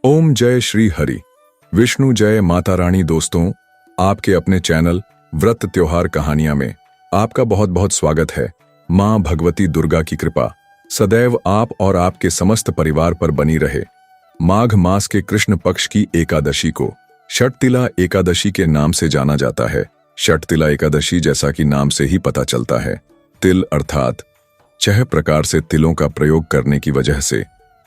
ओम जय श्री हरि विष्णु जय माता रानी। दोस्तों, आपके अपने चैनल व्रत त्योहार कहानियां में आपका बहुत बहुत स्वागत है। मां भगवती दुर्गा की कृपा सदैव आप और आपके समस्त परिवार पर बनी रहे। माघ मास के कृष्ण पक्ष की एकादशी को षटतिला एकादशी के नाम से जाना जाता है। षटतिला एकादशी जैसा कि नाम से ही पता चलता है, तिल अर्थात 6 प्रकार से तिलों का प्रयोग करने की वजह से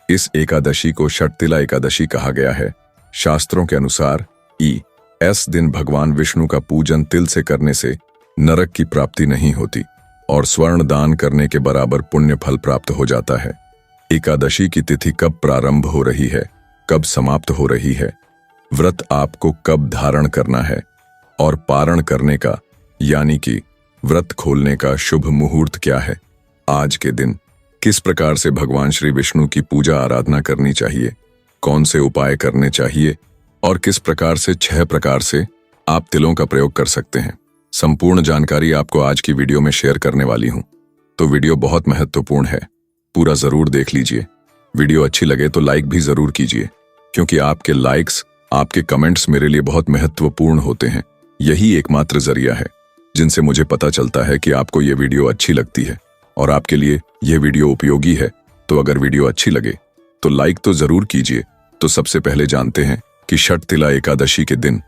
इस एकादशी को षटतिला एकादशी कहा गया है। शास्त्रों के अनुसार इस दिन भगवान विष्णु का पूजन तिल से करने से नरक की प्राप्ति नहीं होती और स्वर्ण दान करने के बराबर पुण्य फल प्राप्त हो जाता है। एकादशी की तिथि कब प्रारंभ हो रही है, कब समाप्त हो रही है, व्रत आपको कब धारण करना है और पारण करने का यानी कि व्रत खोलने का शुभ मुहूर्त क्या है, आज के दिन किस प्रकार से भगवान श्री विष्णु की पूजा आराधना करनी चाहिए, कौन से उपाय करने चाहिए और किस प्रकार से 6 प्रकार से आप तिलों का प्रयोग कर सकते हैं, संपूर्ण जानकारी आपको आज की वीडियो में शेयर करने वाली हूं। तो वीडियो बहुत महत्वपूर्ण है, पूरा जरूर देख लीजिए। वीडियो अच्छी लगे तो लाइक भी जरूर कीजिए, क्योंकि आपके लाइक्स, आपके कमेंट्स मेरे लिए बहुत महत्वपूर्ण होते हैं। यही एकमात्र जरिया है जिनसे मुझे पता चलता है कि आपको ये वीडियो अच्छी लगती है और आपके लिए यह वीडियो उपयोगी है। तो अगर वीडियो अच्छी लगे तो लाइक तो जरूर कीजिए। तो सबसे पहले जानते हैं कि षटतिला एकादशी के दिन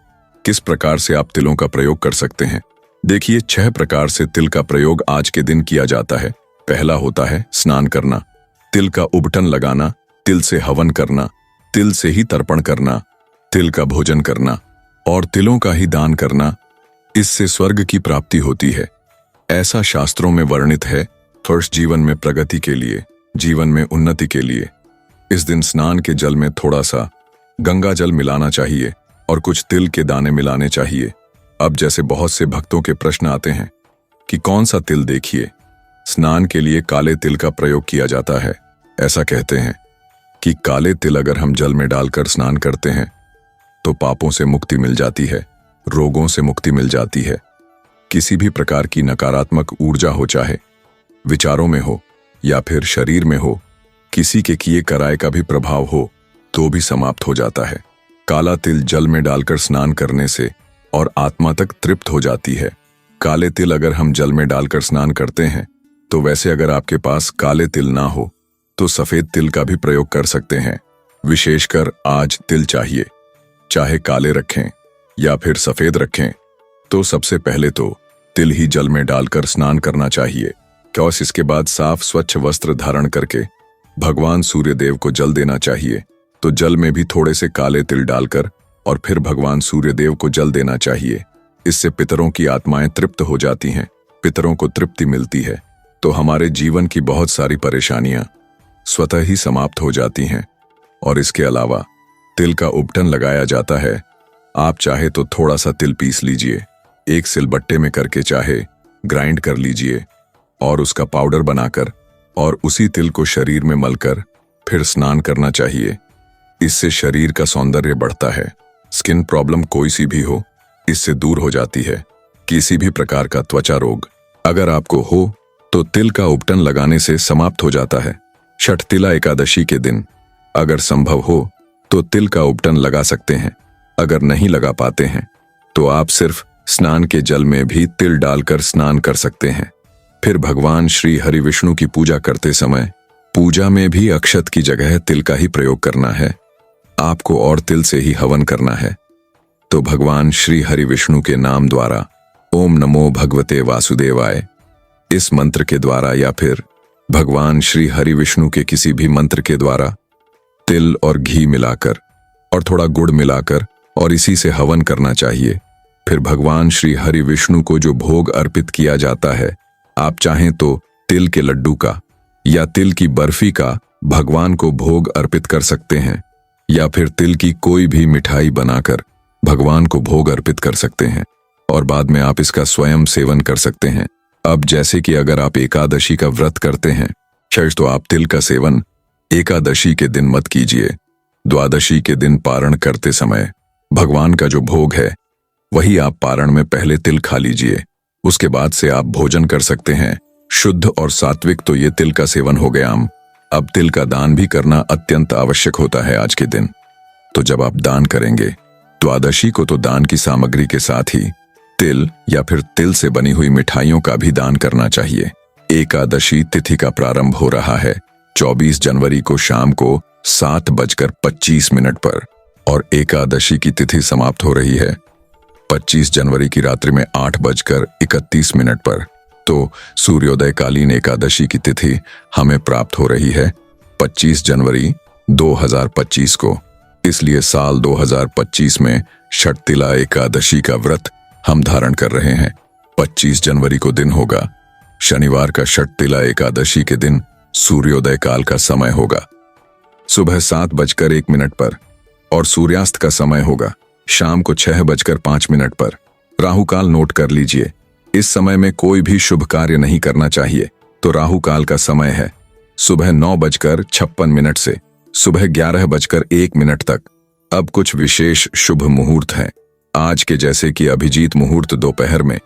किस प्रकार से आप तिलों का प्रयोग कर सकते हैं। देखिए, 6 प्रकार से तिल का प्रयोग आज के दिन किया जाता है। पहला होता है स्नान करना, तिल का उबटन लगाना, तिल से हवन करना, तिल से ही तर्पण करना, तिल का भोजन करना और तिलों का ही दान करना। इससे स्वर्ग की प्राप्ति होती है, ऐसा शास्त्रों में वर्णित है। फर्स्ट, जीवन में प्रगति के लिए, जीवन में उन्नति के लिए इस दिन स्नान के जल में थोड़ा सा गंगा जल मिलाना चाहिए और कुछ तिल के दाने मिलाने चाहिए। अब जैसे बहुत से भक्तों के प्रश्न आते हैं कि कौन सा तिल, देखिए स्नान के लिए काले तिल का प्रयोग किया जाता है। ऐसा कहते हैं कि काले तिल अगर हम जल में डालकर स्नान करते हैं तो पापों से मुक्ति मिल जाती है, रोगों से मुक्ति मिल जाती है, किसी भी प्रकार की नकारात्मक ऊर्जा हो, चाहे विचारों में हो या फिर शरीर में हो, किसी के किए कराए का भी प्रभाव हो तो भी समाप्त हो जाता है। काला तिल जल में डालकर स्नान करने से और आत्मा तक तृप्त हो जाती है। काले तिल अगर हम जल में डालकर स्नान करते हैं तो वैसे अगर आपके पास काले तिल ना हो तो सफेद तिल का भी प्रयोग कर सकते हैं। विशेषकर आज तिल चाहिए, चाहे काले रखें या फिर सफेद रखें, तो सबसे पहले तो तिल ही जल में डालकर स्नान करना चाहिए। और इसके बाद साफ स्वच्छ वस्त्र धारण करके भगवान सूर्य देव को जल देना चाहिए। तो जल में भी थोड़े से काले तिल डालकर और फिर भगवान सूर्य देव को जल देना चाहिए। इससे पितरों की आत्माएं तृप्त हो जाती हैं, पितरों को तृप्ति मिलती है, तो हमारे जीवन की बहुत सारी परेशानियां स्वतः ही समाप्त हो जाती हैं। और इसके अलावा तिल का उबटन लगाया जाता है। आप चाहे तो थोड़ा सा तिल पीस लीजिए, एक सिलबट्टे में करके चाहे ग्राइंड कर लीजिए और उसका पाउडर बनाकर और उसी तिल को शरीर में मलकर फिर स्नान करना चाहिए। इससे शरीर का सौंदर्य बढ़ता है, स्किन प्रॉब्लम कोई सी भी हो इससे दूर हो जाती है। किसी भी प्रकार का त्वचा रोग अगर आपको हो तो तिल का उबटन लगाने से समाप्त हो जाता है। षटतिला एकादशी के दिन अगर संभव हो तो तिल का उबटन लगा सकते हैं। अगर नहीं लगा पाते हैं तो आप सिर्फ स्नान के जल में भी तिल डालकर स्नान कर सकते हैं। फिर भगवान श्री हरि विष्णु की पूजा करते समय पूजा में भी अक्षत की जगह तिल का ही प्रयोग करना है आपको और तिल से ही हवन करना है। तो भगवान श्री हरि विष्णु के नाम द्वारा ओम नमो भगवते वासुदेवाय इस मंत्र के द्वारा या फिर भगवान श्री हरि विष्णु के किसी भी मंत्र के द्वारा तिल और घी मिलाकर और थोड़ा गुड़ मिलाकर और इसी से हवन करना चाहिए। फिर भगवान श्री हरि विष्णु को जो भोग अर्पित किया जाता है, आप चाहें तो तिल के लड्डू का या तिल की बर्फी का भगवान को भोग अर्पित कर सकते हैं, या फिर तिल की कोई भी मिठाई बनाकर भगवान को भोग अर्पित कर सकते हैं और बाद में आप इसका स्वयं सेवन कर सकते हैं। अब जैसे कि अगर आप एकादशी का व्रत करते हैं तो आप तिल का सेवन एकादशी के दिन मत कीजिए। द्वादशी के दिन पारण करते समय भगवान का जो भोग है वही आप पारण में पहले तिल खा लीजिए, उसके बाद से आप भोजन कर सकते हैं। शुद्ध और सात्विक तो ये तिल का सेवन हो गया। अब तिल का दान भी करना अत्यंत आवश्यक होता है आज के दिन। तो जब आप दान करेंगे द्वादशी को, तो दान की सामग्री के साथ ही तिल या फिर तिल से बनी हुई मिठाइयों का भी दान करना चाहिए। एकादशी तिथि का प्रारंभ हो रहा है 24 जनवरी को शाम को 7:25 पर और एकादशी की तिथि समाप्त हो रही है 25 जनवरी की रात्रि में 8:31 पर। तो सूर्योदयकालीन एकादशी की तिथि हमें प्राप्त हो रही है 25 जनवरी 2025 को। इसलिए साल 2025 में षटतिला एकादशी का व्रत हम धारण कर रहे हैं। 25 जनवरी को दिन होगा शनिवार का। षटतिला एकादशी के दिन सूर्योदय काल का समय होगा सुबह 7:01 पर और सूर्यास्त का समय होगा शाम को 6:05 पर। राहु काल नोट कर लीजिए। इस समय में कोई भी शुभ कार्य नहीं करना चाहिए। तो राहु काल का समय है सुबह 9:56 से सुबह 11:01 तक। अब कुछ विशेष शुभ मुहूर्त हैं आज के, जैसे कि अभिजीत मुहूर्त दोपहर में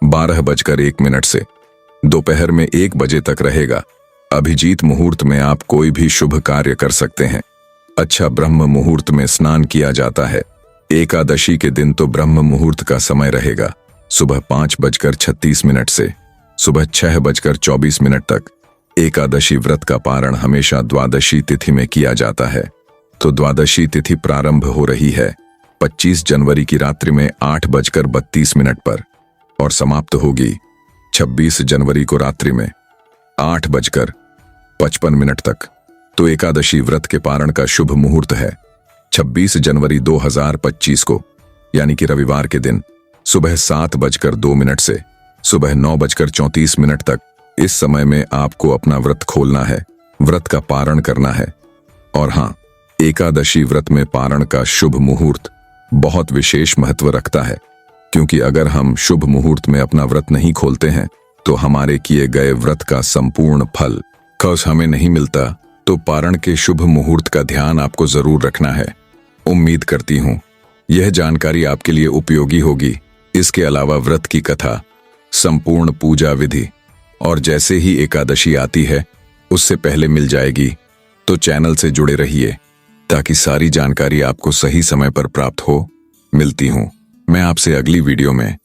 12:01 से दोपहर में 1 बजे तक रहेगा। अभिजीत मुहूर्त में आप कोई भी शुभ कार्य कर सकते हैं। अच्छा, ब्रह्म मुहूर्त में स्नान किया जाता है। एकादशी के दिन तो ब्रह्म मुहूर्त का समय रहेगा सुबह 5:36 से सुबह 6:24 तक। एकादशी व्रत का पारण हमेशा द्वादशी तिथि में किया जाता है। तो द्वादशी तिथि प्रारंभ हो रही है 25 जनवरी की रात्रि में 8:32 पर और समाप्त होगी 26 जनवरी को रात्रि में 8:55 तक। तो एकादशी व्रत के पारण का शुभ मुहूर्त है 26 जनवरी 2025 को, यानी कि रविवार के दिन सुबह 7:02 से सुबह 9:34 तक। इस समय में आपको अपना व्रत खोलना है, व्रत का पारण करना है। और हाँ, एकादशी व्रत में पारण का शुभ मुहूर्त बहुत विशेष महत्व रखता है, क्योंकि अगर हम शुभ मुहूर्त में अपना व्रत नहीं खोलते हैं तो हमारे किए गए व्रत का संपूर्ण फल हमें नहीं मिलता। तो पारण के शुभ मुहूर्त का ध्यान आपको जरूर रखना है। उम्मीद करती हूँ यह जानकारी आपके लिए उपयोगी होगी। इसके अलावा व्रत की कथा, संपूर्ण पूजा विधि और जैसे ही एकादशी आती है उससे पहले मिल जाएगी। तो चैनल से जुड़े रहिए ताकि सारी जानकारी आपको सही समय पर प्राप्त हो। मिलती हूँ मैं आपसे अगली वीडियो में।